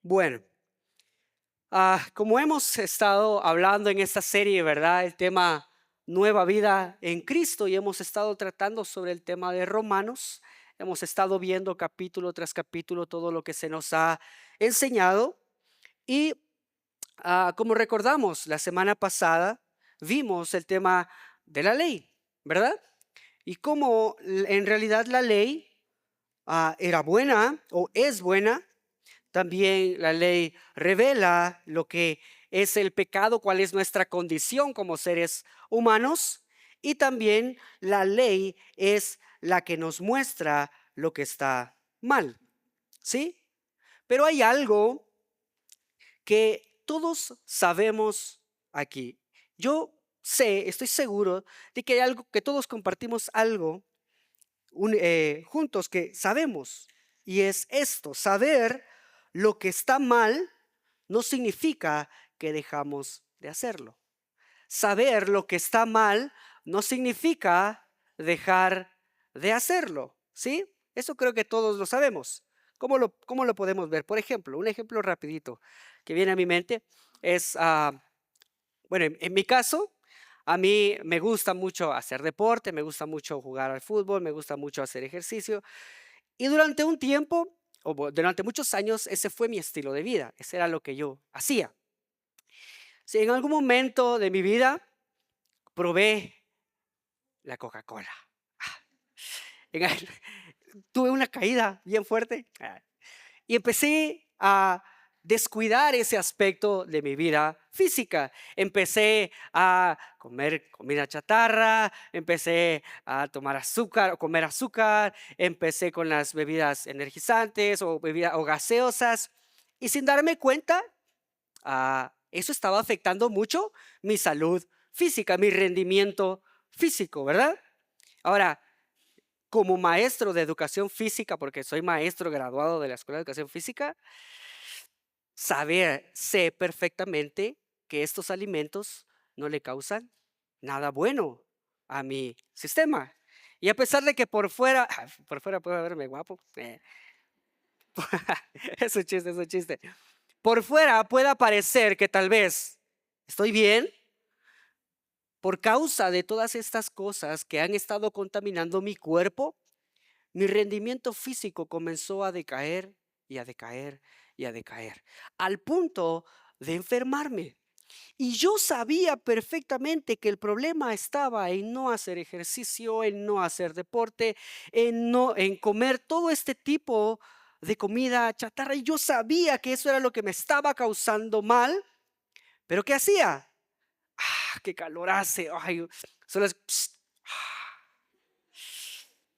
Bueno, como hemos estado hablando en esta serie, ¿verdad? El tema Nueva Vida en Cristo y hemos estado tratando sobre el tema de Romanos. Hemos estado viendo capítulo tras capítulo todo lo que se nos ha enseñado y como recordamos la semana pasada, vimos el tema de la ley, ¿verdad? Y cómo en realidad la ley era buena o es buena. También la ley revela lo que es el pecado, cuál es nuestra condición como seres humanos. Y también la ley es la que nos muestra lo que está mal. ¿Sí? Pero hay algo que todos sabemos aquí. Yo sé, estoy seguro de que hay algo que todos compartimos algo juntos que sabemos, y es esto: saber lo que está mal no significa que dejamos de hacerlo. Saber lo que está mal no significa dejar de hacerlo, ¿sí? Eso creo que todos lo sabemos. ¿Cómo lo podemos ver? Por ejemplo, un ejemplo rapidito que viene a mi mente es, bueno, en mi caso, a mí me gusta mucho hacer deporte, me gusta mucho jugar al fútbol, me gusta mucho hacer ejercicio. Y durante un tiempo, durante muchos años, ese fue mi estilo de vida, ese era lo que yo hacía. Si en algún momento de mi vida probé la Coca-Cola, en al- tuve una caída bien fuerte, y empecé a descuidar ese aspecto de mi vida física. Empecé a comer comida chatarra, empecé a tomar azúcar o comer azúcar, empecé con las bebidas energizantes o bebidas o gaseosas, y sin darme cuenta, eso estaba afectando mucho mi salud física, mi rendimiento físico, ¿verdad? Ahora, como maestro de educación física, porque soy maestro graduado de la Escuela de Educación Física, sé perfectamente que estos alimentos no le causan nada bueno a mi sistema. Y a pesar de que por fuera puedo verme guapo, es un chiste, es un chiste. Por fuera pueda parecer que tal vez estoy bien, por causa de todas estas cosas que han estado contaminando mi cuerpo. Mi rendimiento físico comenzó a decaer y a decaer y a decaer, al punto de enfermarme. Y yo sabía perfectamente que el problema estaba en no hacer ejercicio, en no hacer deporte, en comer todo este tipo de comida chatarra. Y yo sabía que eso era lo que me estaba causando mal, pero ¿qué hacía? ¡Qué calor hace! Ay, solo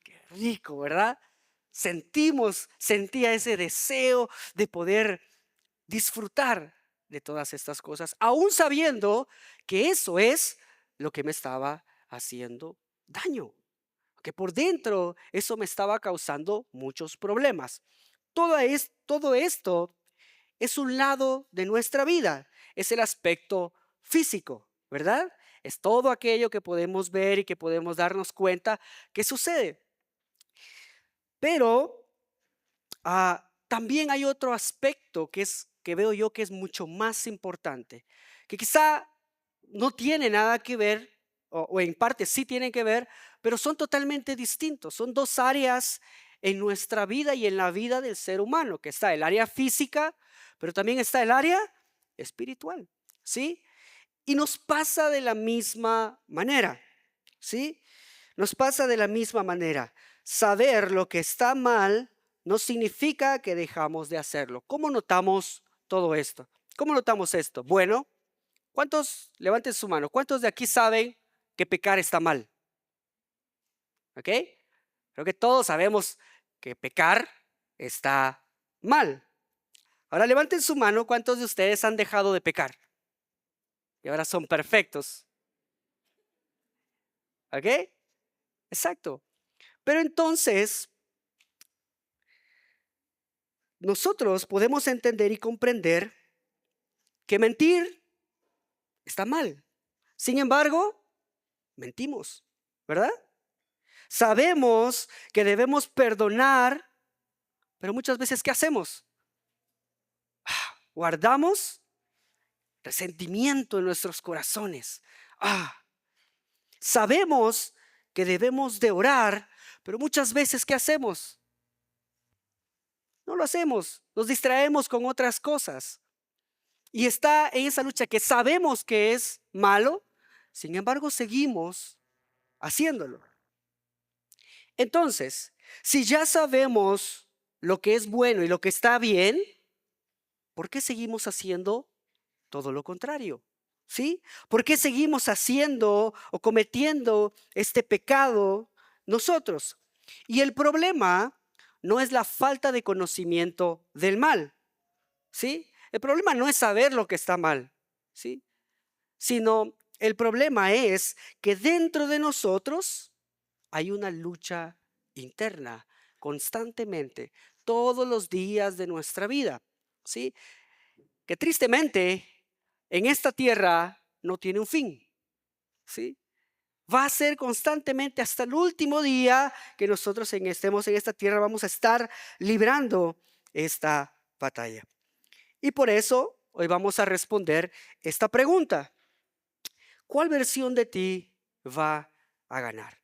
qué rico, ¿verdad? Sentía ese deseo de poder disfrutar de todas estas cosas, aún sabiendo que eso es lo que me estaba haciendo daño, que por dentro eso me estaba causando muchos problemas. Todo esto es un lado de nuestra vida, es el aspecto físico, ¿verdad? Es todo aquello que podemos ver y que podemos darnos cuenta que sucede. Pero también hay otro aspecto que veo yo que es mucho más importante, que quizá no tiene nada que ver, o en parte sí tienen que ver, pero son totalmente distintos. Son dos áreas en nuestra vida y en la vida del ser humano, que está el área física, pero también está el área espiritual, ¿sí? Y nos pasa de la misma manera, ¿sí? Nos pasa de la misma manera. Saber lo que está mal no significa que dejamos de hacerlo. ¿Cómo notamos todo esto? ¿Cómo notamos esto? Bueno, ¿cuántos, levanten su mano, cuántos de aquí saben que pecar está mal? ¿Ok? Creo que todos sabemos que pecar está mal. Ahora levanten su mano, ¿cuántos de ustedes han dejado de pecar? Y ahora son perfectos. ¿Ok? Exacto. Pero entonces, nosotros podemos entender y comprender que mentir está mal. Sin embargo, mentimos, ¿verdad? Sabemos que debemos perdonar, pero muchas veces, ¿qué hacemos? guardamos resentimiento en nuestros corazones. Sabemos que debemos de orar, pero muchas veces, ¿qué hacemos? No lo hacemos, nos distraemos con otras cosas. Y está en esa lucha que sabemos que es malo, sin embargo seguimos haciéndolo. Entonces, si ya sabemos lo que es bueno y lo que está bien, ¿por qué seguimos haciendo todo lo contrario? ¿Sí? ¿Por qué seguimos haciendo o cometiendo este pecado nosotros? Y el problema no es la falta de conocimiento del mal, ¿sí? El problema no es saber lo que está mal, ¿sí? Sino el problema es que dentro de nosotros hay una lucha interna constantemente, todos los días de nuestra vida, ¿sí? Que tristemente en esta tierra no tiene un fin, ¿sí? Va a ser constantemente hasta el último día que nosotros estemos en esta tierra, vamos a estar librando esta batalla. Y por eso hoy vamos a responder esta pregunta: ¿cuál versión de ti va a ganar?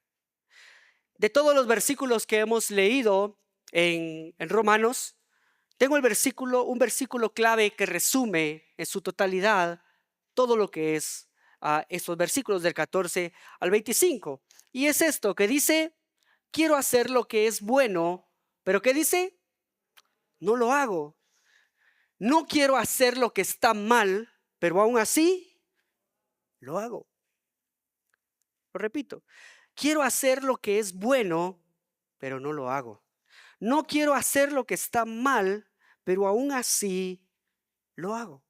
De todos los versículos que hemos leído en Romanos, tengo un versículo clave que resume en su totalidad todo lo que es estos versículos del 14 al 25. Y es esto que dice: quiero hacer lo que es bueno, pero ¿qué dice? No lo hago. No quiero hacer lo que está mal, pero aún así lo hago. Lo repito. Quiero hacer lo que es bueno, pero no lo hago. No quiero hacer lo que está mal, pero aún así lo hago.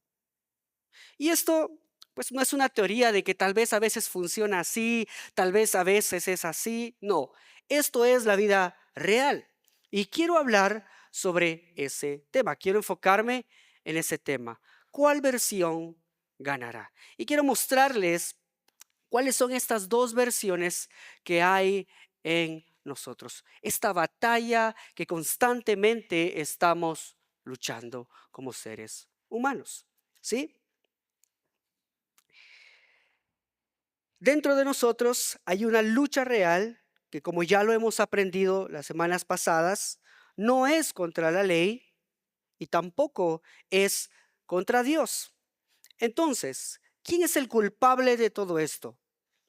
Y esto, pues, no es una teoría de que tal vez a veces funciona así, tal vez a veces es así. No, esto es la vida real. Y quiero hablar sobre ese tema. Quiero enfocarme en ese tema. ¿Cuál versión ganará? Y quiero mostrarles cuáles son estas dos versiones que hay en nosotros. Esta batalla que constantemente estamos luchando como seres humanos. ¿Sí? Dentro de nosotros hay una lucha real que, como ya lo hemos aprendido las semanas pasadas, no es contra la ley y tampoco es contra Dios. Entonces, ¿quién es el culpable de todo esto?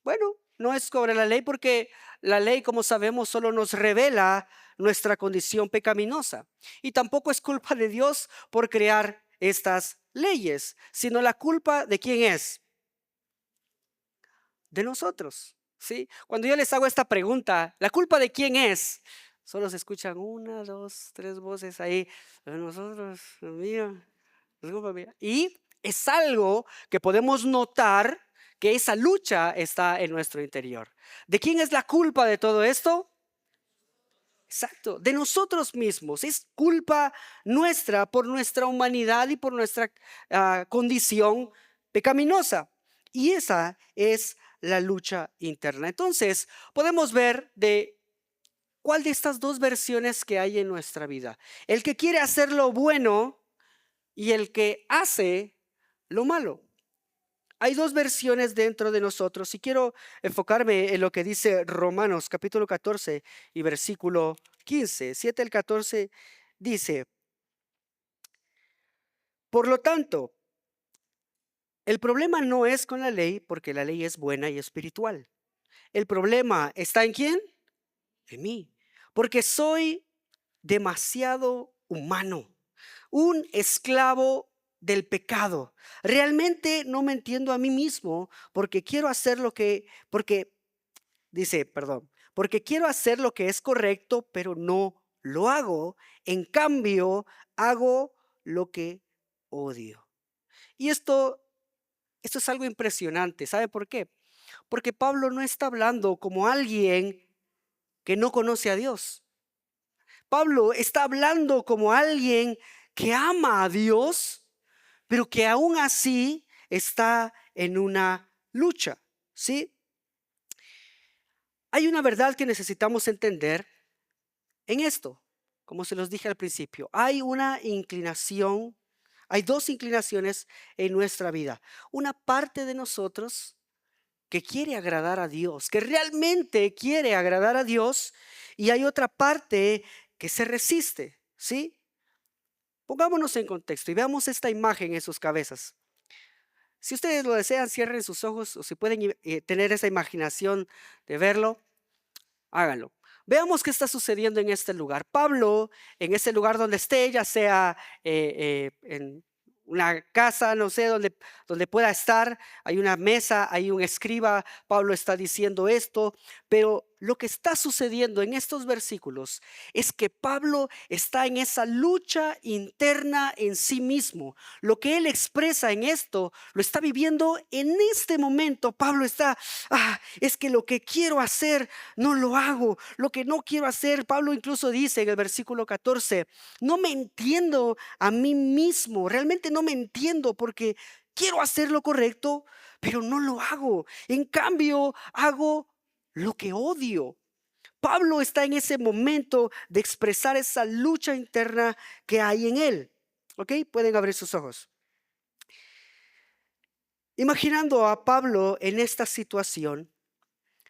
Bueno, no es sobre la ley, porque la ley, como sabemos, solo nos revela nuestra condición pecaminosa. Y tampoco es culpa de Dios por crear estas leyes, sino la culpa de quién es, de nosotros, ¿sí? Cuando yo les hago esta pregunta, ¿la culpa de quién es? Solo se escuchan una, dos, tres voces ahí. De nosotros, mía, es culpa mía. Y es algo que podemos notar, que esa lucha está en nuestro interior. ¿De quién es la culpa de todo esto? Exacto, de nosotros mismos. Es culpa nuestra por nuestra humanidad y por nuestra condición pecaminosa. Y esa es la lucha interna. Entonces, podemos ver de cuál de estas dos versiones que hay en nuestra vida. El que quiere hacer lo bueno y el que hace lo malo. Hay dos versiones dentro de nosotros y quiero enfocarme en lo que dice Romanos capítulo 14 y versículo 15. 7 al 14 dice: por lo tanto, el problema no es con la ley, porque la ley es buena y espiritual. El problema está ¿en quién? En mí, porque soy demasiado humano, un esclavo del pecado. Realmente no me entiendo a mí mismo, porque quiero hacer porque quiero hacer lo que es correcto, pero no lo hago. En cambio, hago lo que odio. Y esto es algo impresionante. ¿Sabe por qué? Porque Pablo no está hablando como alguien que no conoce a Dios. Pablo está hablando como alguien que ama a Dios, pero que aún así está en una lucha, ¿sí? Hay una verdad que necesitamos entender en esto. Como se los dije al principio, hay una inclinación, Hay dos inclinaciones en nuestra vida. Una parte de nosotros que quiere agradar a Dios, que realmente quiere agradar a Dios, y hay otra parte que se resiste, ¿sí? Pongámonos en contexto y veamos esta imagen en sus cabezas. Si ustedes lo desean, cierren sus ojos o si pueden tener esa imaginación de verlo, háganlo. Veamos qué está sucediendo en este lugar. Pablo, en ese lugar donde esté, ya sea en una casa, no sé, donde pueda estar, hay una mesa, hay un escriba, Pablo está diciendo esto, pero lo que está sucediendo en estos versículos es que Pablo está en esa lucha interna en sí mismo. Lo que él expresa en esto, lo está viviendo en este momento. Pablo está, es que lo que quiero hacer no lo hago, lo que no quiero hacer. Pablo incluso dice en el versículo 14, no me entiendo a mí mismo, realmente no me entiendo porque quiero hacer lo correcto, pero no lo hago. En cambio, hago lo que odio. Pablo está en ese momento de expresar esa lucha interna que hay en él. ¿Ok? Pueden abrir sus ojos. Imaginando a Pablo en esta situación,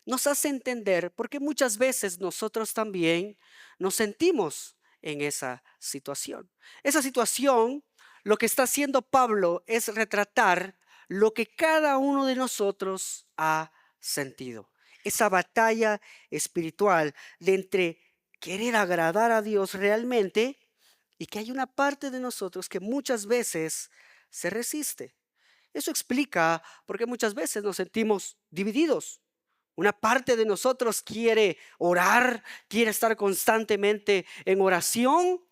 nos hace entender porque muchas veces nosotros también nos sentimos en esa situación. Esa situación, lo que está haciendo Pablo es retratar lo que cada uno de nosotros ha sentido. Esa batalla espiritual de entre querer agradar a Dios realmente y que hay una parte de nosotros que muchas veces se resiste. Eso explica por qué muchas veces nos sentimos divididos. Una parte de nosotros quiere orar, quiere estar constantemente en oración,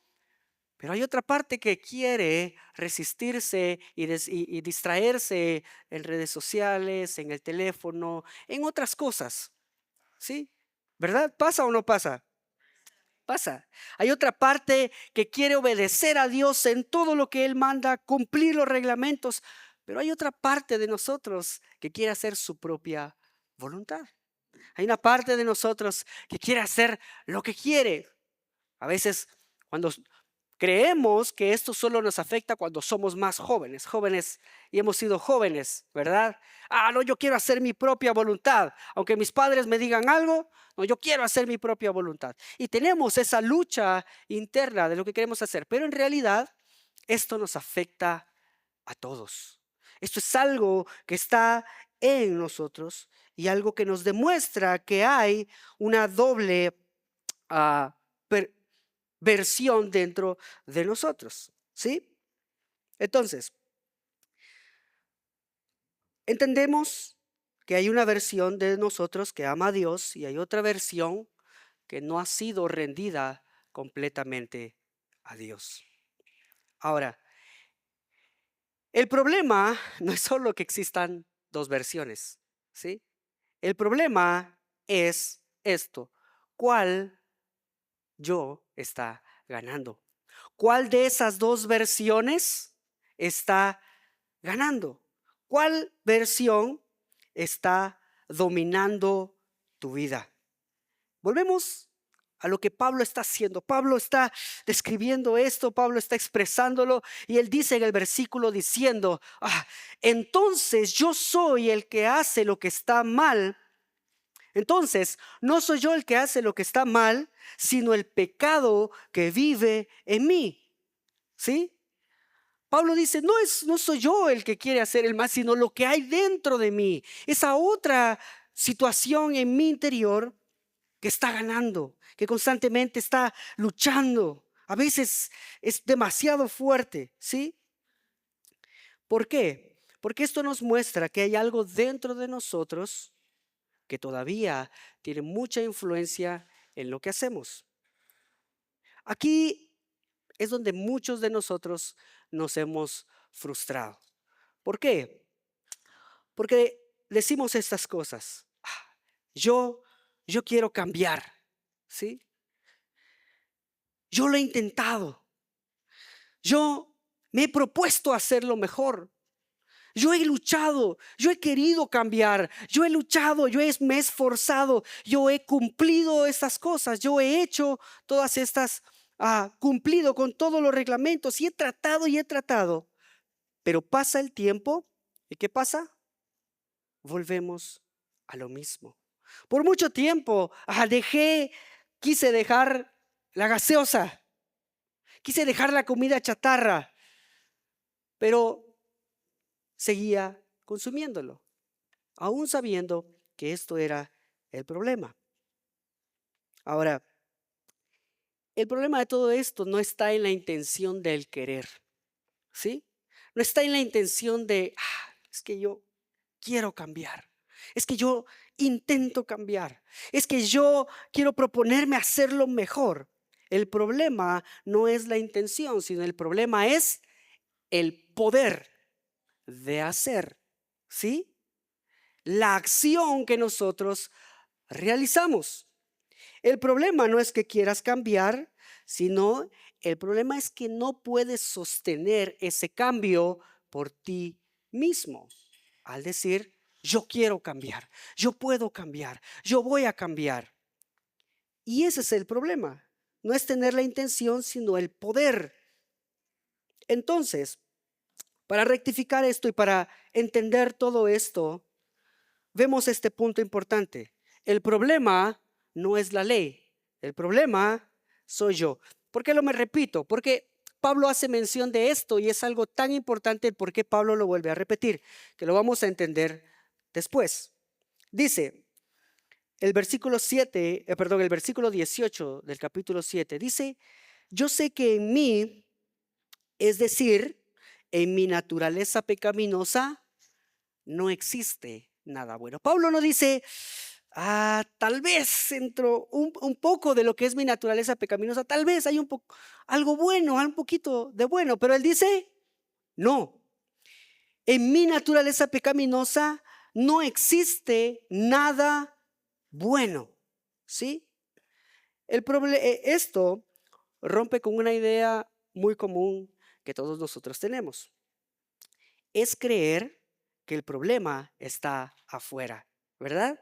pero hay otra parte que quiere resistirse y distraerse en redes sociales, en el teléfono, en otras cosas. ¿Sí? ¿Verdad? ¿Pasa o no pasa? Pasa. Hay otra parte que quiere obedecer a Dios en todo lo que Él manda, cumplir los reglamentos, pero hay otra parte de nosotros que quiere hacer su propia voluntad. Hay una parte de nosotros que quiere hacer lo que quiere. A veces cuando creemos que esto solo nos afecta cuando somos más jóvenes y hemos sido jóvenes, ¿verdad? No, yo quiero hacer mi propia voluntad. Aunque mis padres me digan algo, no, yo quiero hacer mi propia voluntad. Y tenemos esa lucha interna de lo que queremos hacer, pero en realidad esto nos afecta a todos. Esto es algo que está en nosotros y algo que nos demuestra que hay una doble ah, per- versión dentro de nosotros, ¿sí? Entonces, entendemos que hay una versión de nosotros que ama a Dios y hay otra versión que no ha sido rendida completamente a Dios. Ahora, el problema no es solo que existan dos versiones, ¿sí? El problema es esto: ¿cuál yo está ganando? ¿Cuál de esas dos versiones está ganando? ¿Cuál versión está dominando tu vida? Volvemos a lo que Pablo está haciendo. Pablo está describiendo esto, Pablo está expresándolo y él dice en el versículo diciendo, entonces yo soy el que hace lo que está mal. Entonces, no soy yo el que hace lo que está mal, sino el pecado que vive en mí. ¿Sí? Pablo dice, no soy yo el que quiere hacer el mal, sino lo que hay dentro de mí. Esa otra situación en mi interior que está ganando, que constantemente está luchando. A veces es demasiado fuerte, ¿sí? ¿Por qué? Porque esto nos muestra que hay algo dentro de nosotros que todavía tiene mucha influencia en lo que hacemos. Aquí es donde muchos de nosotros nos hemos frustrado. ¿Por qué? Porque decimos estas cosas. Yo, yo quiero cambiar, ¿sí? Yo lo he intentado. Yo me he propuesto hacerlo mejor. Yo he luchado, yo he querido cambiar, yo he luchado, me he esforzado, yo he cumplido estas cosas, yo he hecho todas estas, cumplido con todos los reglamentos y he tratado, Pero pasa el tiempo y ¿qué pasa? Volvemos a lo mismo. Por mucho tiempo quise dejar la gaseosa, quise dejar la comida chatarra, pero seguía consumiéndolo, aún sabiendo que esto era el problema. Ahora, el problema de todo esto no está en la intención del querer, ¿sí? No está en la intención de, es que yo quiero cambiar, es que yo intento cambiar, es que yo quiero proponerme hacerlo mejor. El problema no es la intención, sino el problema es el poder de hacer, ¿sí? La acción que nosotros realizamos. El problema no es que quieras cambiar, sino el problema es que no puedes sostener ese cambio por ti mismo. Al decir, yo quiero cambiar, yo puedo cambiar, yo voy a cambiar. Y ese es el problema. No es tener la intención, sino el poder. Entonces, para rectificar esto y para entender todo esto, vemos este punto importante. El problema no es la ley, el problema soy yo. ¿Por qué lo me repito? Porque Pablo hace mención de esto y es algo tan importante el por qué Pablo lo vuelve a repetir, que lo vamos a entender después. Dice el versículo 7, el versículo 18 del capítulo 7, dice, yo sé que en mí, es decir, en mi naturaleza pecaminosa, no existe nada bueno. Pablo no dice, tal vez entro un poco de lo que es mi naturaleza pecaminosa, tal vez hay un poco, algo bueno, un poquito de bueno, pero él dice, no, en mi naturaleza pecaminosa no existe nada bueno, ¿sí? Esto rompe con una idea muy común que todos nosotros tenemos. Es creer que el problema está afuera, ¿verdad?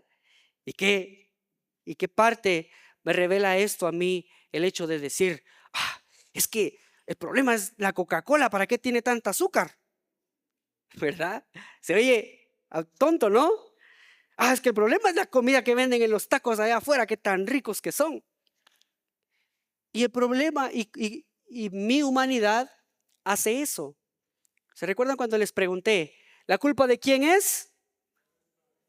¿Y qué parte me revela esto a mí el hecho de decir, es que el problema es la Coca-Cola, ¿para qué tiene tanta azúcar? ¿Verdad? Se oye tonto, ¿no? Es que el problema es la comida que venden en los tacos allá afuera, qué tan ricos que son. Y el problema, y mi humanidad hace eso. ¿Se recuerdan cuando les pregunté, ¿la culpa de quién es?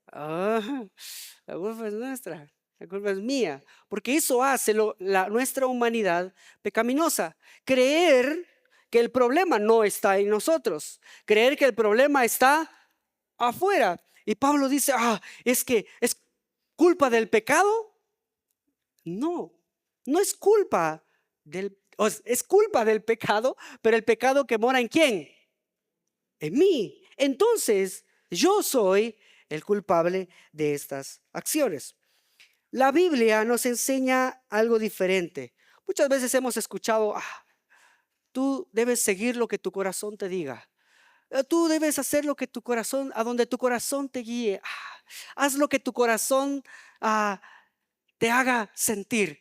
La culpa es nuestra, la culpa es mía, porque eso hace nuestra humanidad pecaminosa. Creer que el problema no está en nosotros, creer que el problema está afuera. Y Pablo dice, es que es culpa del pecado. No, no es culpa es culpa del pecado, pero el pecado que mora ¿en quién? En mí. Entonces, yo soy el culpable de estas acciones. La Biblia nos enseña algo diferente. Muchas veces hemos escuchado, tú debes seguir lo que tu corazón te diga. Tú debes hacer lo que tu corazón, a donde tu corazón te guíe. Haz lo que tu corazón te haga sentir.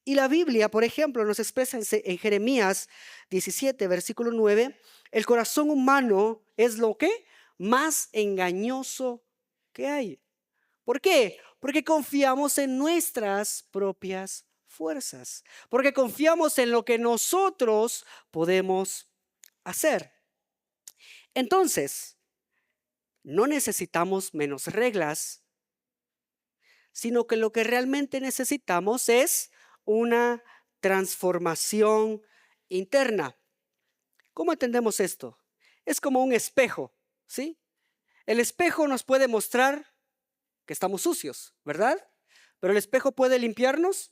Y la Biblia, por ejemplo, nos expresa en Jeremías 17, versículo 9, el corazón humano es lo que más engañoso que hay. ¿Por qué? Porque confiamos en nuestras propias fuerzas, porque confiamos en lo que nosotros podemos hacer. Entonces, no necesitamos menos reglas, sino que lo que realmente necesitamos es una transformación interna. ¿Cómo entendemos esto? Es como un espejo, ¿sí? El espejo nos puede mostrar que estamos sucios, ¿verdad? Pero el espejo puede limpiarnos.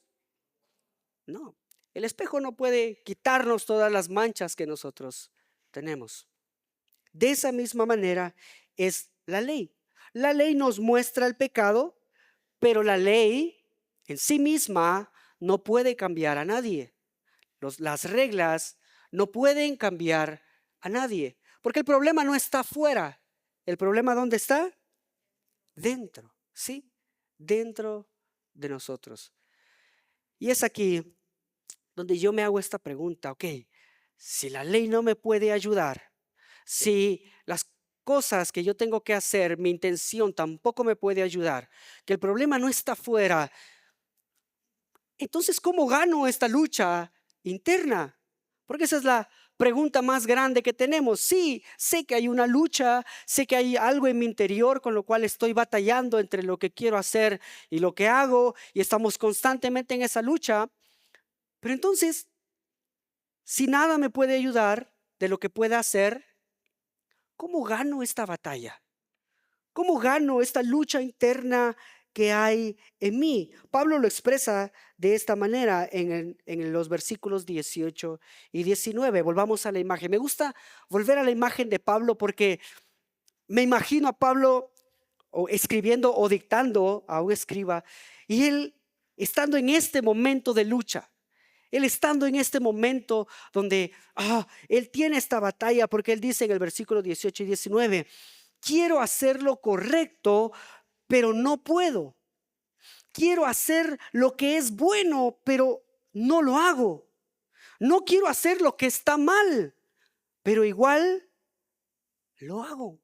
No, el espejo no puede quitarnos todas las manchas que nosotros tenemos. De esa misma manera es la ley. La ley nos muestra el pecado, pero la ley en sí misma no puede cambiar a nadie. Las reglas no pueden cambiar a nadie, porque el problema no está afuera. ¿El problema dónde está? Dentro, ¿sí? Dentro de nosotros. Y es aquí donde yo me hago esta pregunta, ok, si la ley no me puede ayudar, si las cosas que yo tengo que hacer, mi intención tampoco me puede ayudar, que el problema no está afuera, entonces, ¿cómo gano esta lucha interna? Porque esa es la pregunta más grande que tenemos. Sí, sé que hay una lucha, sé que hay algo en mi interior con lo cual estoy batallando entre lo que quiero hacer y lo que hago, y estamos constantemente en esa lucha. Pero entonces, si nada me puede ayudar de lo que pueda hacer, ¿cómo gano esta batalla? ¿Cómo gano esta lucha interna que hay en mí? Pablo lo expresa de esta manera en los versículos 18 y 19. Volvamos a la imagen. Me gusta volver a la imagen de Pablo porque me imagino a Pablo o escribiendo o dictando a un escriba, y él estando en este momento de lucha. Él estando en este momento donde él tiene esta batalla, porque él dice en el versículo 18 y 19, quiero hacer lo correcto, pero no puedo. Quiero hacer lo que es bueno, pero no lo hago. No quiero hacer lo que está mal, pero igual lo hago.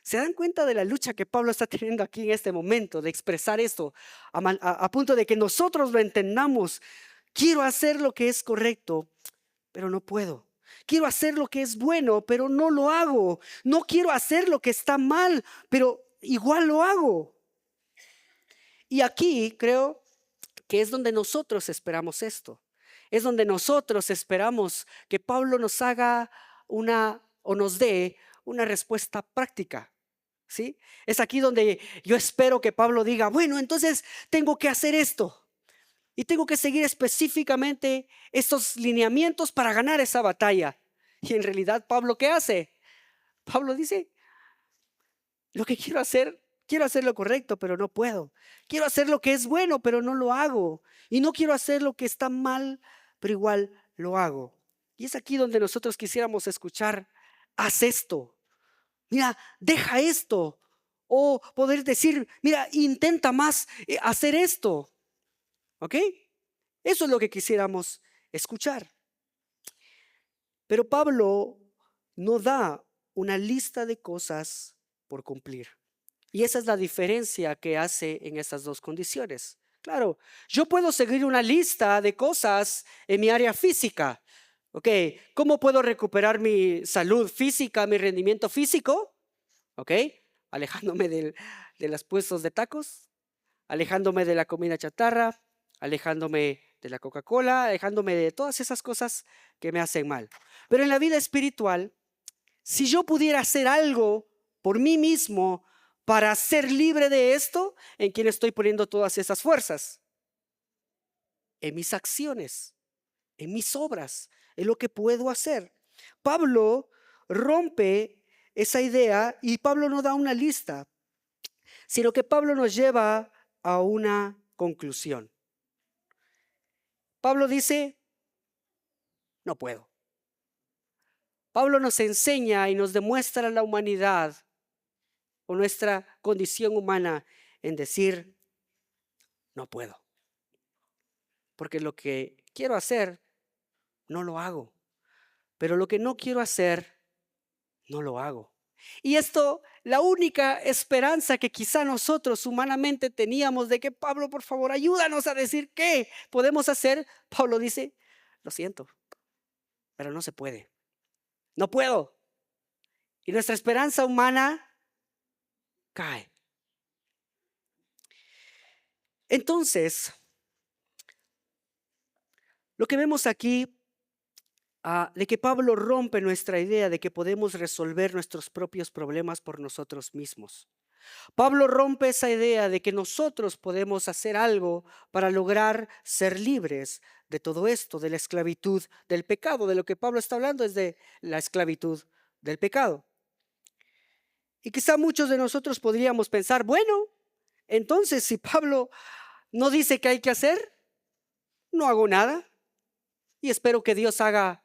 ¿Se dan cuenta de la lucha que Pablo está teniendo aquí en este momento de expresar esto a punto de que nosotros lo entendamos? Quiero hacer lo que es correcto, pero no puedo. Quiero hacer lo que es bueno, pero no lo hago. No quiero hacer lo que está mal, pero igual lo hago. Y aquí creo que es donde nosotros esperamos esto. Es donde nosotros esperamos que Pablo nos haga una o nos dé una respuesta práctica. ¿Sí? Es aquí donde yo espero que Pablo diga, bueno, entonces tengo que hacer esto. Y tengo que seguir específicamente estos lineamientos para ganar esa batalla. Y en realidad, Pablo, ¿qué hace? Pablo dice, lo que quiero hacer lo correcto, pero no puedo. Quiero hacer lo que es bueno, pero no lo hago. Y no quiero hacer lo que está mal, pero igual lo hago. Y es aquí donde nosotros quisiéramos escuchar, haz esto. Mira, deja esto. O poder decir, mira, intenta más hacer esto. ¿Ok? Eso es lo que quisiéramos escuchar. Pero Pablo no da una lista de cosas por cumplir. Y esa es la diferencia que hace en estas dos condiciones. Claro, yo puedo seguir una lista de cosas en mi área física. ¿Ok? ¿Cómo puedo recuperar mi salud física, mi rendimiento físico? ¿Ok? Alejándome de los puestos de tacos, alejándome de la comida chatarra, alejándome de la Coca-Cola, alejándome de todas esas cosas que me hacen mal. Pero en la vida espiritual, si yo pudiera hacer algo por mí mismo para ser libre de esto, ¿en quién estoy poniendo todas esas fuerzas? En mis acciones, en mis obras, en lo que puedo hacer. Pablo rompe esa idea y Pablo no da una lista, sino que Pablo nos lleva a una conclusión. Pablo dice, no puedo. Pablo nos enseña y nos demuestra la humanidad o nuestra condición humana en decir, no puedo. Porque lo que quiero hacer, no lo hago. Pero lo que no quiero hacer, no lo hago. Y esto, la única esperanza que quizá nosotros humanamente teníamos de que Pablo, por favor, ayúdanos a decir qué podemos hacer. Pablo dice, lo siento, pero no se puede. No puedo. Y nuestra esperanza humana cae. Entonces, lo que vemos aquí, de que Pablo rompe nuestra idea de que podemos resolver nuestros propios problemas por nosotros mismos. Pablo rompe esa idea de que nosotros podemos hacer algo para lograr ser libres de todo esto, de la esclavitud del pecado. De lo que Pablo está hablando es de la esclavitud del pecado. Y quizá muchos de nosotros podríamos pensar, bueno, entonces si Pablo no dice qué hay que hacer, no hago nada y espero que Dios haga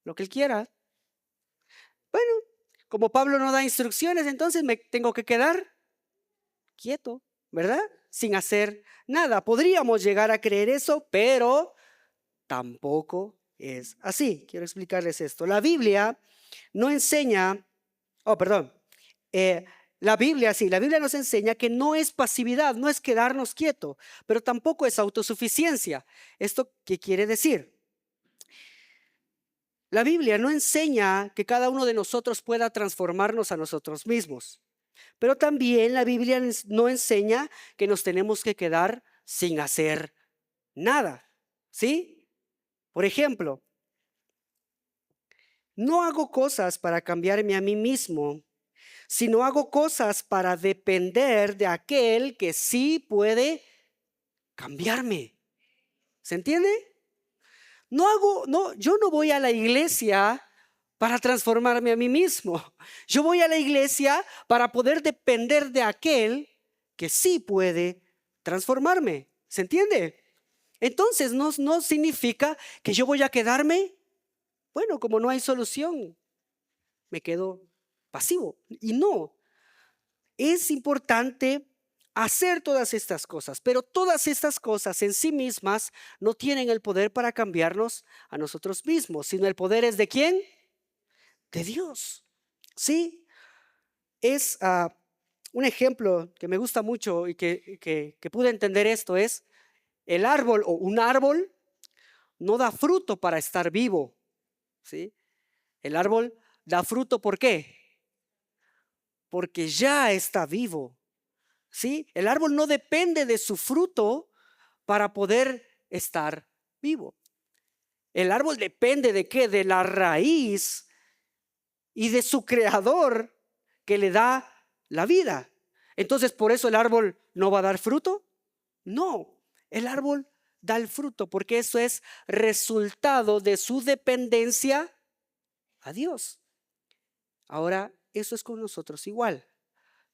lo que Él quiera. Bueno, como Pablo no da instrucciones, entonces me tengo que quedar quieto, ¿verdad? Sin hacer nada. Podríamos llegar a creer eso, pero tampoco es así. Quiero explicarles esto. La Biblia no enseña, oh, perdón, eh, la Biblia, sí, la Biblia nos enseña que no es pasividad, no es quedarnos quieto, pero tampoco es autosuficiencia. ¿Esto qué quiere decir? La Biblia no enseña que cada uno de nosotros pueda transformarnos a nosotros mismos, pero también la Biblia no enseña que nos tenemos que quedar sin hacer nada, ¿sí? Por ejemplo, no hago cosas para cambiarme a mí mismo, sino hago cosas para depender de aquel que sí puede cambiarme. ¿Se entiende? Yo no voy a la iglesia para transformarme a mí mismo. Yo voy a la iglesia para poder depender de aquel que sí puede transformarme. ¿Se entiende? Entonces no significa que yo voy a quedarme, bueno, como no hay solución, me quedo pasivo. Y no, es importante hacer todas estas cosas, pero todas estas cosas en sí mismas no tienen el poder para cambiarnos a nosotros mismos, sino el poder es de ¿quién? De Dios. Sí, es un ejemplo que me gusta mucho y que pude entender esto es el árbol o un árbol no da fruto para estar vivo, ¿sí? El árbol da fruto ¿por qué? Porque ya está vivo. ¿Sí? El árbol no depende de su fruto para poder estar vivo. El árbol depende de qué? De la raíz y de su creador que le da la vida. Entonces, ¿por eso el árbol no va a dar fruto? No, el árbol da el fruto porque eso es resultado de su dependencia a Dios. Ahora, eso es con nosotros igual.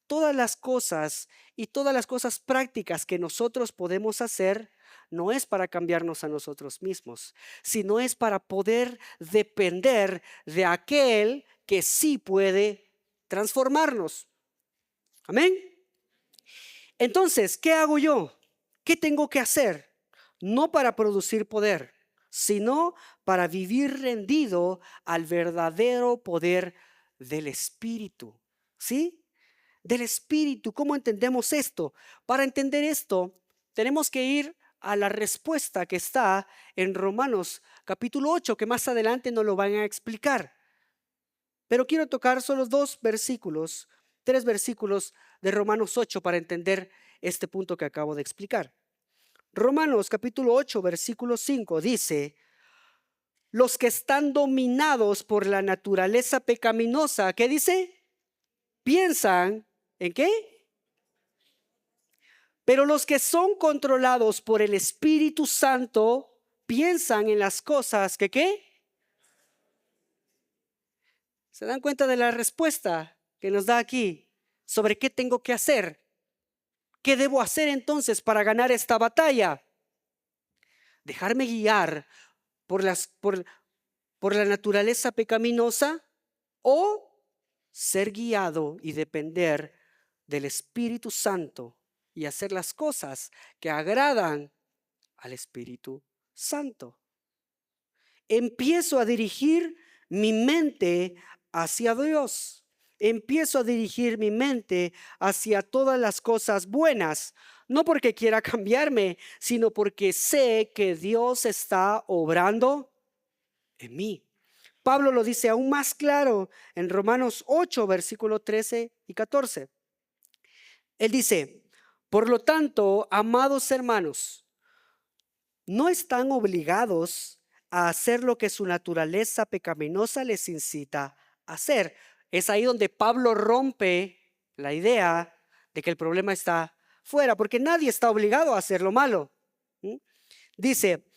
Todas las cosas y todas las cosas prácticas que nosotros podemos hacer no es para cambiarnos a nosotros mismos, sino es para poder depender de aquel que sí puede transformarnos. Amén. Entonces, ¿qué hago yo? ¿Qué tengo que hacer? No para producir poder, sino para vivir rendido al verdadero poder del Espíritu. ¿Sí? Del Espíritu. ¿Cómo entendemos esto? Para entender esto, tenemos que ir a la respuesta que está en Romanos capítulo 8, que más adelante nos lo van a explicar. Pero quiero tocar solo tres versículos de Romanos 8 para entender este punto que acabo de explicar. Romanos capítulo 8, versículo 5 dice: los que están dominados por la naturaleza pecaminosa, ¿qué dice? Piensan, ¿en qué? Pero los que son controlados por el Espíritu Santo piensan en las cosas que ¿qué? ¿Se dan cuenta de la respuesta que nos da aquí sobre qué tengo que hacer? ¿Qué debo hacer entonces para ganar esta batalla? ¿Dejarme guiar por la naturaleza pecaminosa o ser guiado y depender del Espíritu Santo y hacer las cosas que agradan al Espíritu Santo? Empiezo a dirigir mi mente hacia Dios. Empiezo a dirigir mi mente hacia todas las cosas buenas, no porque quiera cambiarme, sino porque sé que Dios está obrando en mí. Pablo lo dice aún más claro en Romanos 8, versículo 13 y 14. Él dice: por lo tanto, amados hermanos, no están obligados a hacer lo que su naturaleza pecaminosa les incita a hacer. Es ahí donde Pablo rompe la idea de que el problema está fuera, porque nadie está obligado a hacer lo malo. ¿Mm? Dice: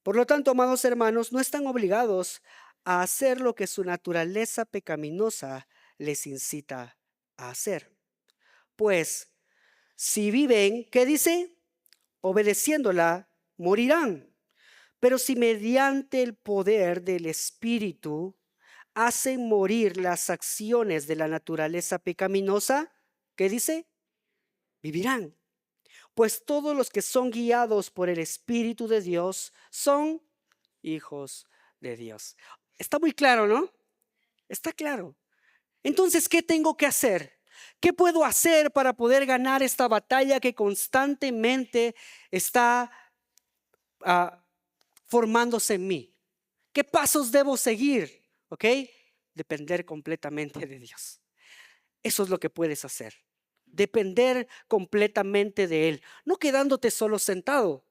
por lo tanto, amados hermanos, no están obligados a hacer lo que su naturaleza pecaminosa les incita a hacer. Pues, si viven, ¿qué dice? Obedeciéndola, morirán. Pero si mediante el poder del Espíritu hacen morir las acciones de la naturaleza pecaminosa, ¿qué dice? Vivirán. Pues todos los que son guiados por el Espíritu de Dios son hijos de Dios. Está muy claro, ¿no? ¿Está claro? Entonces, ¿qué tengo que hacer? ¿Qué puedo hacer para poder ganar esta batalla que constantemente está ah, formándose en mí? ¿Qué pasos debo seguir? ¿Ok? Depender completamente de Dios. Eso es lo que puedes hacer. Depender completamente de Él, no quedándote solo sentado.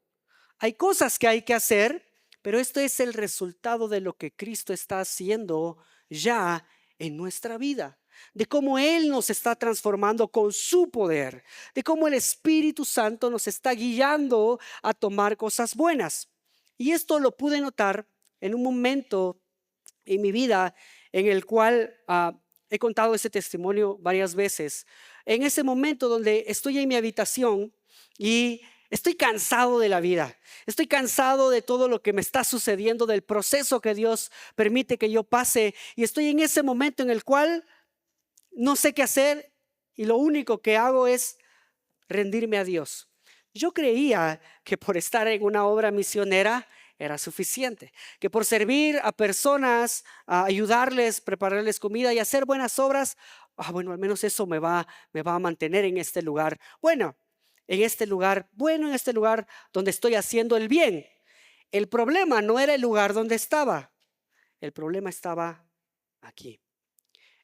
Hay cosas que hay que hacer, pero esto es el resultado de lo que Cristo está haciendo ya en nuestra vida, de cómo Él nos está transformando con su poder, de cómo el Espíritu Santo nos está guiando a tomar cosas buenas. Y esto lo pude notar en un momento en mi vida en el cual he contado ese testimonio varias veces. En ese momento donde estoy en mi habitación y estoy cansado de la vida, estoy cansado de todo lo que me está sucediendo, del proceso que Dios permite que yo pase, y estoy en ese momento en el cual no sé qué hacer y lo único que hago es rendirme a Dios. Yo creía que por estar en una obra misionera era suficiente, que por servir a personas, a ayudarles, prepararles comida y hacer buenas obras, bueno, al menos eso me va a mantener en este lugar. Bueno, en este lugar donde estoy haciendo el bien. El problema no era el lugar donde estaba, el problema estaba aquí.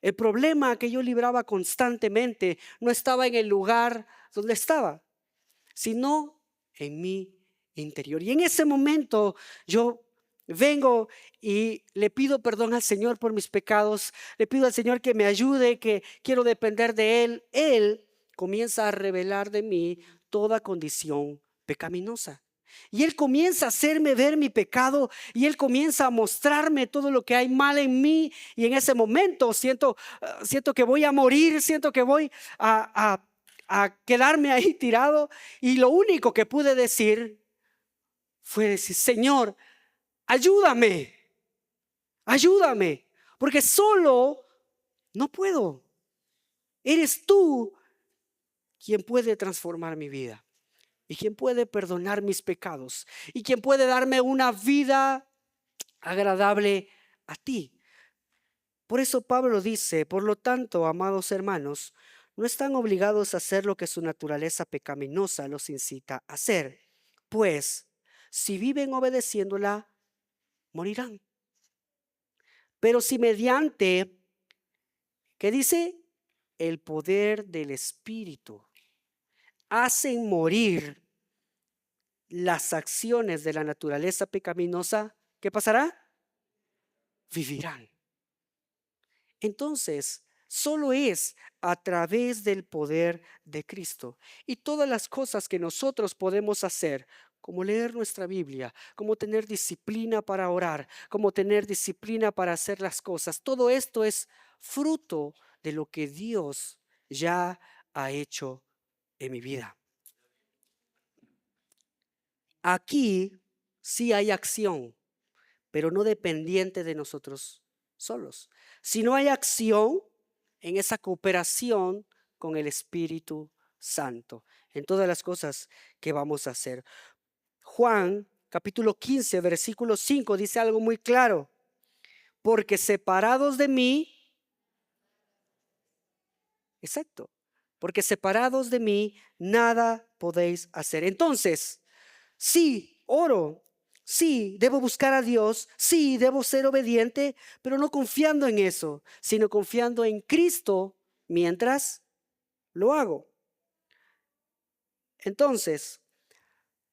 El problema que yo libraba constantemente no estaba en el lugar donde estaba, sino en mi interior. Y en ese momento yo vengo y le pido perdón al Señor por mis pecados, le pido al Señor que me ayude, que quiero depender de Él. Él comienza a revelar de mí toda condición pecaminosa. Y Él comienza a hacerme ver mi pecado y Él comienza a mostrarme todo lo que hay mal en mí. Y en ese momento siento que voy a morir, siento que voy a quedarme ahí tirado. Y lo único que pude decir fue decir: Señor, ayúdame, ayúdame, porque solo no puedo. Eres tú quien puede transformar mi vida y quien puede perdonar mis pecados y quien puede darme una vida agradable a ti. Por eso Pablo dice: por lo tanto, amados hermanos, no están obligados a hacer lo que su naturaleza pecaminosa los incita a hacer, pues si viven obedeciéndola, morirán. Pero si mediante, ¿qué dice? El poder del Espíritu hacen morir las acciones de la naturaleza pecaminosa, ¿qué pasará? Vivirán. Entonces, solo es a través del poder de Cristo. Y todas las cosas que nosotros podemos hacer, como leer nuestra Biblia, como tener disciplina para orar, como tener disciplina para hacer las cosas, todo esto es fruto de lo que Dios ya ha hecho en mi vida. Aquí sí hay acción, pero no dependiente de nosotros solos. Si no hay acción en esa cooperación con el Espíritu Santo, en todas las cosas que vamos a hacer. Juan capítulo 15, versículo 5 dice algo muy claro: porque separados de mí, exacto, porque separados de mí nada podéis hacer. Entonces, sí, oro. Sí, debo buscar a Dios. Sí, debo ser obediente, pero no confiando en eso, sino confiando en Cristo mientras lo hago. Entonces,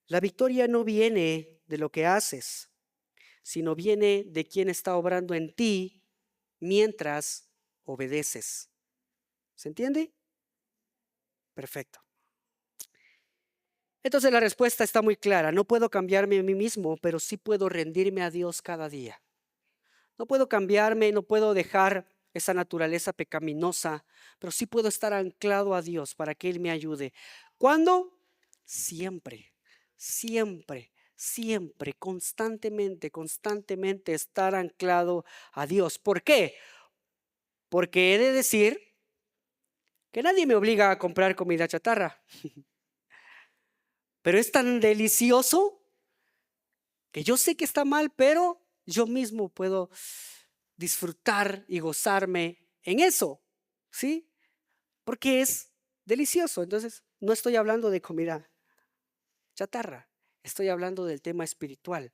la victoria no viene de lo que haces, sino viene de quien está obrando en ti mientras obedeces. ¿Se entiende? Perfecto. Entonces la respuesta está muy clara. No puedo cambiarme a mí mismo, pero sí puedo rendirme a Dios cada día. No puedo cambiarme, no puedo dejar esa naturaleza pecaminosa, pero sí puedo estar anclado a Dios para que Él me ayude. ¿Cuándo? Siempre, siempre, siempre, constantemente estar anclado a Dios. ¿Por qué? Porque he de decir que nadie me obliga a comprar comida chatarra, pero es tan delicioso que yo sé que está mal, pero yo mismo puedo disfrutar y gozarme en eso, ¿sí? Porque es delicioso. Entonces, no estoy hablando de comida chatarra, estoy hablando del tema espiritual.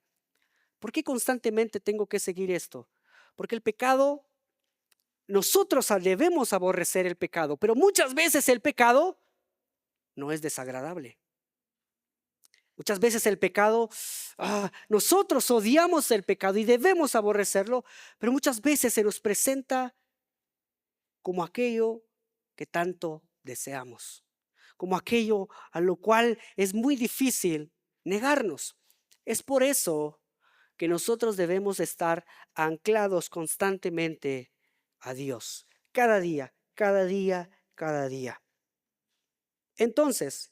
¿Por qué constantemente tengo que seguir esto? Porque el pecado, nosotros debemos aborrecer el pecado, pero muchas veces el pecado no es desagradable. Muchas veces el pecado, nosotros odiamos el pecado y debemos aborrecerlo, pero muchas veces se nos presenta como aquello que tanto deseamos, como aquello a lo cual es muy difícil negarnos. Es por eso que nosotros debemos estar anclados constantemente a Dios, cada día, cada día, cada día. Entonces,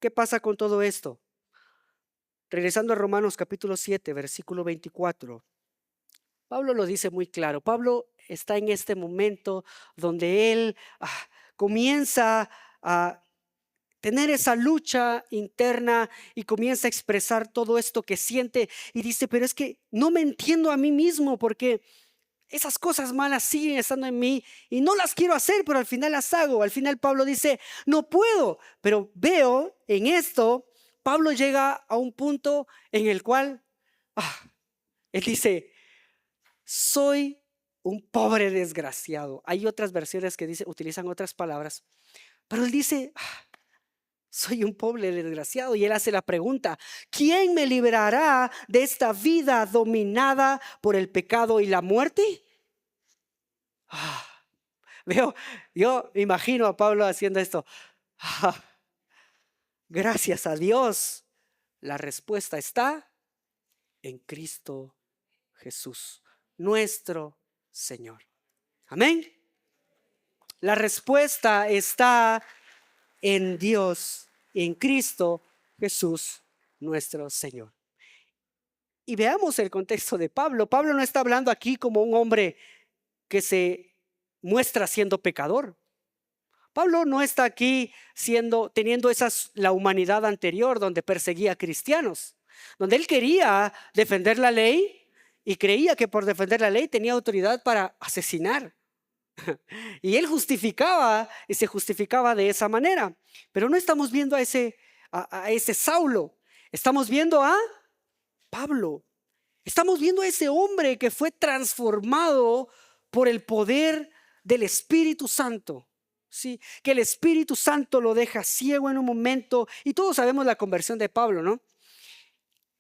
¿qué pasa con todo esto? Regresando a Romanos capítulo 7, versículo 24, Pablo lo dice muy claro. Pablo está en este momento donde él comienza a tener esa lucha interna y comienza a expresar todo esto que siente y dice, pero es que no me entiendo a mí mismo porque esas cosas malas siguen estando en mí y no las quiero hacer, pero al final las hago. Al final Pablo dice, no puedo, pero veo en esto, Pablo llega a un punto en el cual, él dice, soy un pobre desgraciado. Hay otras versiones que utilizan otras palabras, pero él dice, soy un pobre desgraciado. Y él hace la pregunta, ¿quién me librará de esta vida dominada por el pecado y la muerte? Yo imagino a Pablo haciendo esto. Gracias a Dios, la respuesta está en Cristo Jesús, nuestro Señor. Amén. La respuesta está en Dios, en Cristo Jesús, nuestro Señor. Y veamos el contexto de Pablo. Pablo no está hablando aquí como un hombre que se muestra siendo pecador. Pablo no está aquí teniendo la humanidad anterior donde perseguía a cristianos, donde él quería defender la ley y creía que por defender la ley tenía autoridad para asesinar. Y él justificaba y se justificaba de esa manera. Pero no estamos viendo a ese Saulo, estamos viendo a Pablo. Estamos viendo a ese hombre que fue transformado por el poder del Espíritu Santo. Sí, que el Espíritu Santo lo deja ciego en un momento, y todos sabemos la conversión de Pablo, ¿no?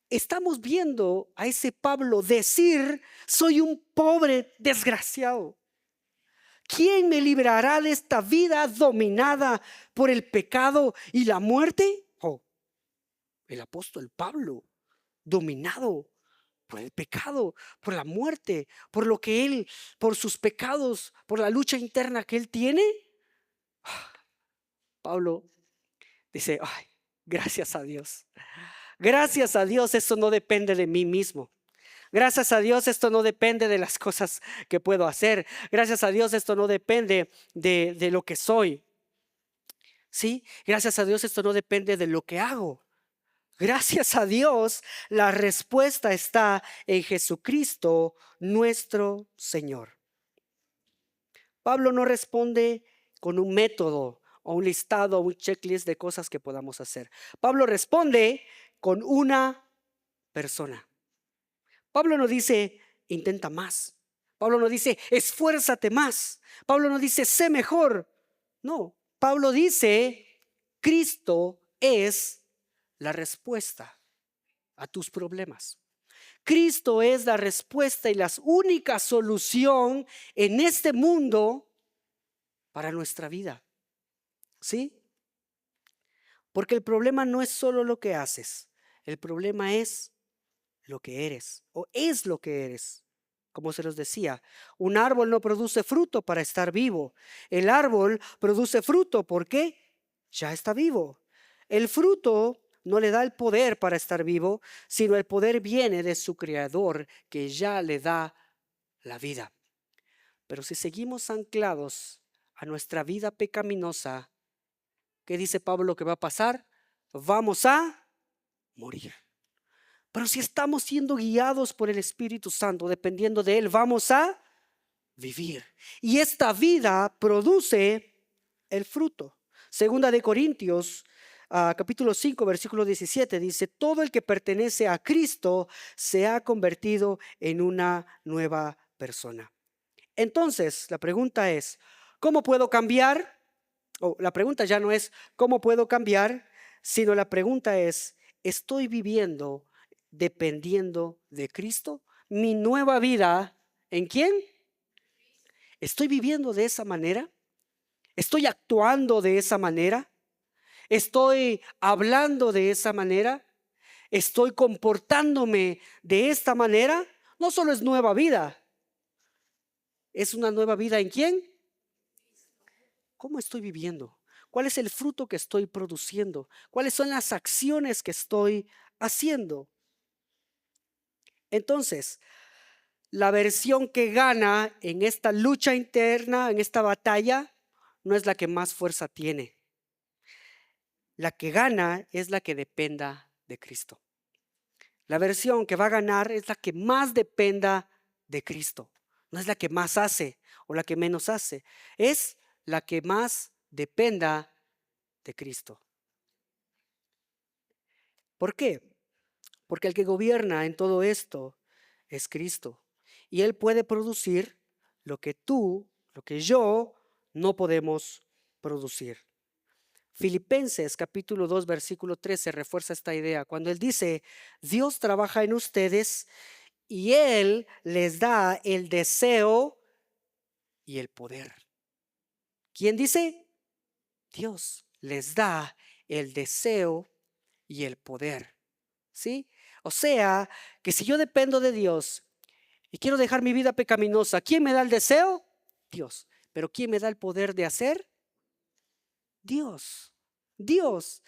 Estamos viendo a ese Pablo decir, soy un pobre desgraciado. ¿Quién me librará de esta vida dominada por el pecado y la muerte? El apóstol Pablo, dominado por el pecado, por la muerte, por sus pecados, por la lucha interna que él tiene. Pablo dice, gracias a Dios. Gracias a Dios, esto no depende de mí mismo. Gracias a Dios, esto no depende de las cosas que puedo hacer. Gracias a Dios, esto no depende de lo que soy. ¿Sí? Gracias a Dios, esto no depende de lo que hago. Gracias a Dios, la respuesta está en Jesucristo, nuestro Señor. Pablo no responde con un método o un listado o un checklist de cosas que podamos hacer. Pablo responde con una persona. Pablo no dice, intenta más. Pablo no dice, esfuérzate más. Pablo no dice, sé mejor. No, Pablo dice, Cristo es la respuesta a tus problemas. Cristo es la respuesta y la única solución en este mundo para nuestra vida. ¿Sí? Porque el problema no es solo lo que haces, el problema es lo que eres o es lo que eres. Como se los decía, un árbol no produce fruto para estar vivo. El árbol produce fruto porque ya está vivo. El fruto no le da el poder para estar vivo, sino el poder viene de su creador que ya le da la vida. Pero si seguimos anclados a nuestra vida pecaminosa, ¿qué dice Pablo que va a pasar? Vamos a morir. Pero si estamos siendo guiados por el Espíritu Santo, dependiendo de Él, vamos a vivir. Y esta vida produce el fruto. Segunda de Corintios, capítulo 5, versículo 17, dice: todo el que pertenece a Cristo se ha convertido en una nueva persona. Entonces, la pregunta es, ¿cómo puedo cambiar? La pregunta ya no es ¿cómo puedo cambiar?, sino la pregunta es, ¿estoy viviendo dependiendo de Cristo? ¿Mi nueva vida en quién? ¿Estoy viviendo de esa manera? ¿Estoy actuando de esa manera? ¿Estoy hablando de esa manera? ¿Estoy comportándome de esta manera? No solo es nueva vida, es una nueva vida ¿en quién? ¿Cómo estoy viviendo? ¿Cuál es el fruto que estoy produciendo? ¿Cuáles son las acciones que estoy haciendo? Entonces, la versión que gana en esta lucha interna, en esta batalla, no es la que más fuerza tiene. La que gana es la que dependa de Cristo. La versión que va a ganar es la que más dependa de Cristo. No es la que más hace o la que menos hace. Es la que más dependa de Cristo. ¿Por qué? Porque el que gobierna en todo esto es Cristo. Y Él puede producir lo que tú, lo que yo no podemos producir. Filipenses capítulo 2 versículo 13 refuerza esta idea cuando Él dice: Dios trabaja en ustedes y Él les da el deseo y el poder. ¿Quién dice? Dios les da el deseo y el poder. ¿Sí? O sea, que si yo dependo de Dios y quiero dejar mi vida pecaminosa, ¿quién me da el deseo? Dios. Pero ¿quién me da el poder de hacer? Dios. Dios.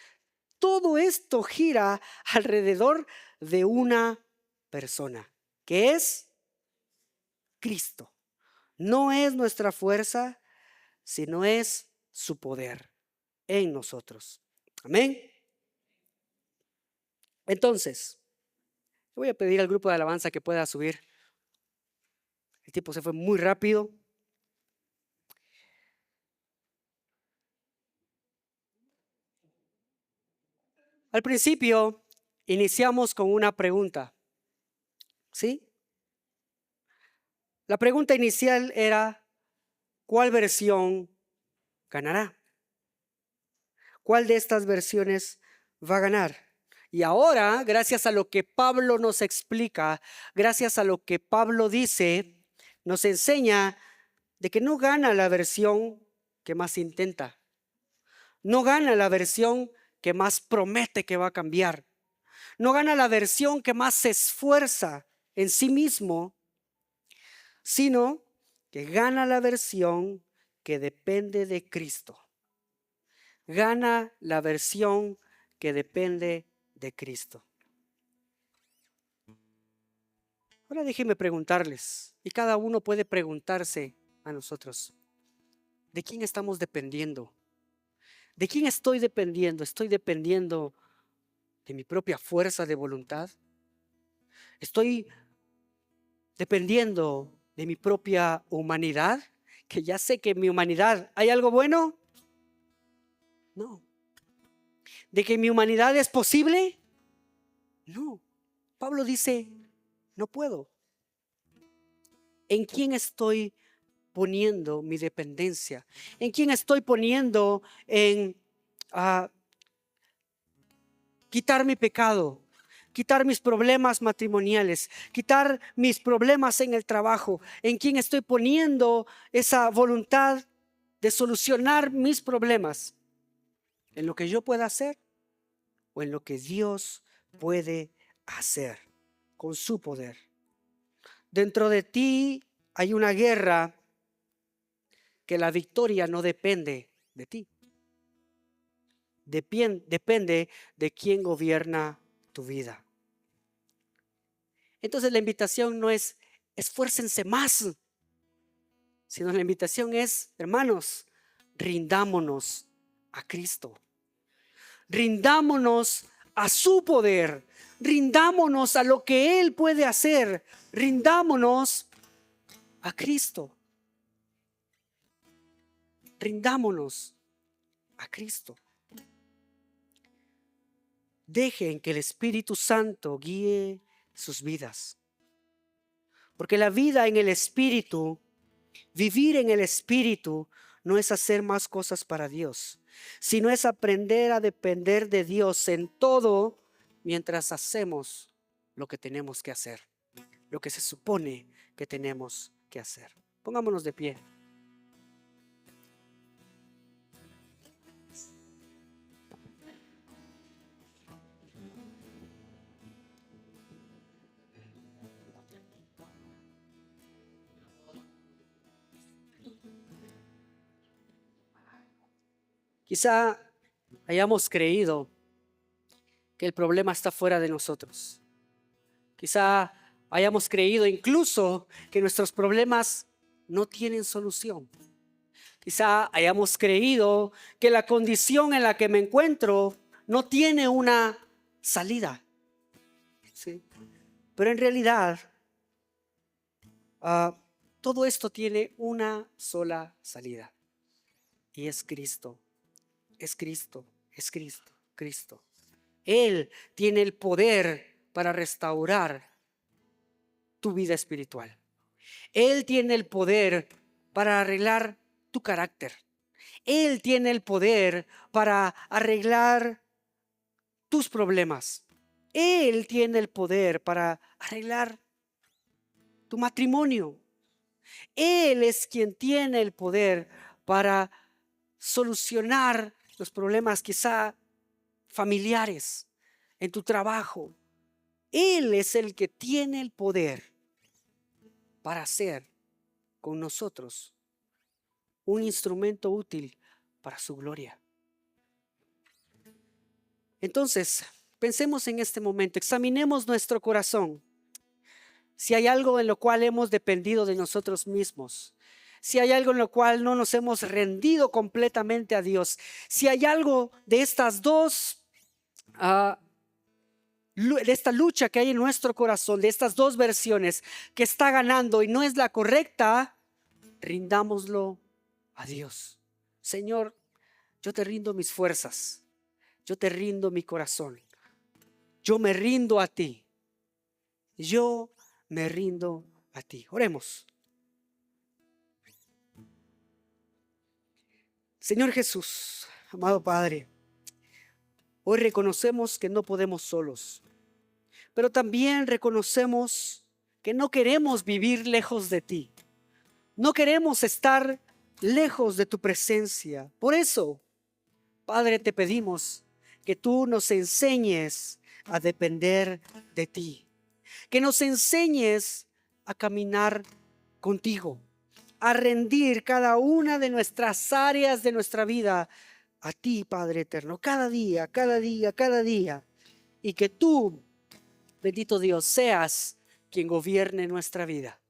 Todo esto gira alrededor de una persona, que es Cristo. No es nuestra fuerza, sino es su poder en nosotros. Amén. Entonces, voy a pedir al grupo de alabanza que pueda subir. El tiempo se fue muy rápido. Al principio iniciamos con una pregunta, ¿sí? La pregunta inicial era: ¿cuál versión ganará? ¿Cuál de estas versiones va a ganar? Y ahora, gracias a lo que Pablo nos explica, gracias a lo que Pablo dice, nos enseña de que no gana la versión que más intenta. No gana la versión que más promete que va a cambiar. No gana la versión que más se esfuerza en sí mismo, sino que gana la versión que depende de Cristo. Gana la versión que depende de Cristo. Ahora déjenme preguntarles, y cada uno puede preguntarse a nosotros: ¿de quién estamos dependiendo? ¿De quién estoy dependiendo? ¿Estoy dependiendo de mi propia fuerza de voluntad? ¿Estoy dependiendo de mi propia humanidad? Que ya sé que en mi humanidad hay algo bueno. No. ¿De que mi humanidad es posible? No. Pablo dice: no puedo. ¿En quién estoy poniendo mi dependencia? ¿En quién estoy poniendo en quitar mi pecado, quitar mis problemas matrimoniales, quitar mis problemas en el trabajo? ¿En quién estoy poniendo esa voluntad de solucionar mis problemas? ¿En lo que yo pueda hacer o en lo que Dios puede hacer con su poder? Dentro de ti hay una guerra que la victoria no depende de ti. Depende de quién gobierna tu vida. Entonces la invitación no es esfuércense más, sino la invitación es: hermanos, rindámonos a Cristo. Rindámonos a su poder. Rindámonos a lo que Él puede hacer. Rindámonos a Cristo. rindámonos a Cristo. Dejen que el Espíritu Santo guíe sus vidas. Porque la vida en el Espíritu, vivir en el Espíritu, no es hacer más cosas para Dios, sino es aprender a depender de Dios en todo mientras hacemos lo que tenemos que hacer, lo que se supone que tenemos que hacer. Pongámonos de pie. Quizá hayamos creído que el problema está fuera de nosotros. Quizá hayamos creído incluso que nuestros problemas no tienen solución. Quizá hayamos creído que la condición en la que me encuentro no tiene una salida. ¿Sí? Pero en realidad, todo esto tiene una sola salida. Y es Cristo. Es Cristo. Es Cristo. Cristo. Él tiene el poder para restaurar tu vida espiritual. Él tiene el poder para arreglar tu carácter. Él tiene el poder para arreglar tus problemas. Él tiene el poder para arreglar tu matrimonio. Él es quien tiene el poder para solucionar los problemas quizá familiares en tu trabajo. Él es el que tiene el poder para hacer con nosotros un instrumento útil para su gloria. Entonces, pensemos en este momento, examinemos nuestro corazón. Si hay algo en lo cual hemos dependido de nosotros mismos, si hay algo en lo cual no nos hemos rendido completamente a Dios, si hay algo de estas dos, de esta lucha que hay en nuestro corazón, de estas dos versiones que está ganando y no es la correcta, rindámoslo a Dios. Señor, yo te rindo mis fuerzas, yo te rindo mi corazón, yo me rindo a ti, yo me rindo a ti. Oremos. Señor Jesús, amado Padre, hoy reconocemos que no podemos solos, pero también reconocemos que no queremos vivir lejos de ti. No queremos estar lejos de tu presencia. Por eso, Padre, te pedimos que tú nos enseñes a depender de ti, que nos enseñes a caminar contigo, a rendir cada una de nuestras áreas de nuestra vida a ti, Padre eterno, cada día, cada día, cada día, y que tú, bendito Dios, seas quien gobierne nuestra vida.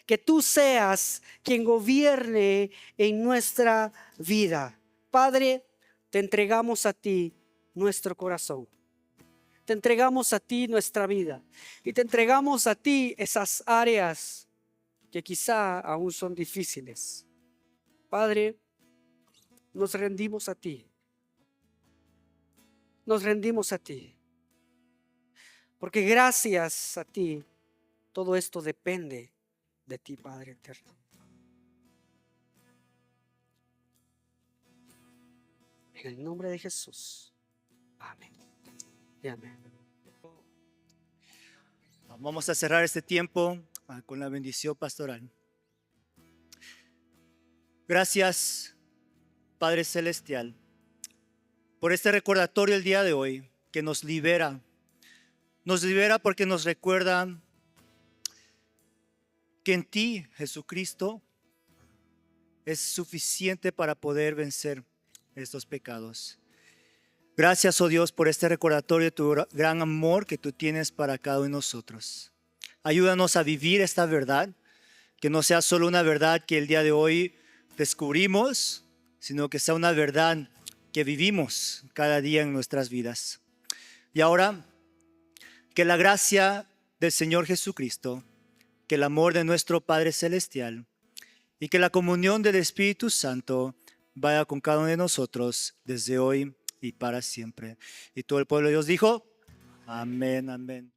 Que tú seas quien gobierne en nuestra vida. Padre, te entregamos a ti nuestro corazón. Te entregamos a ti nuestra vida. Y te entregamos a ti esas áreas que quizá aún son difíciles. Padre, nos rendimos a ti. Nos rendimos a ti. Porque gracias a ti, todo esto depende de ti, Padre eterno. En el nombre de Jesús. Amén. Y amén. Vamos a cerrar este tiempo con la bendición pastoral. Gracias, Padre Celestial, por este recordatorio el día de hoy que nos libera. Nos libera porque nos recuerda que en ti, Jesucristo, es suficiente para poder vencer estos pecados. Gracias, oh Dios, por este recordatorio de tu gran amor que tú tienes para cada uno de nosotros. Ayúdanos a vivir esta verdad, que no sea solo una verdad que el día de hoy descubrimos, sino que sea una verdad que vivimos cada día en nuestras vidas. Y ahora, que la gracia del Señor Jesucristo, que el amor de nuestro Padre Celestial y que la comunión del Espíritu Santo vaya con cada uno de nosotros desde hoy y para siempre. Y todo el pueblo de Dios dijo, amén, amén.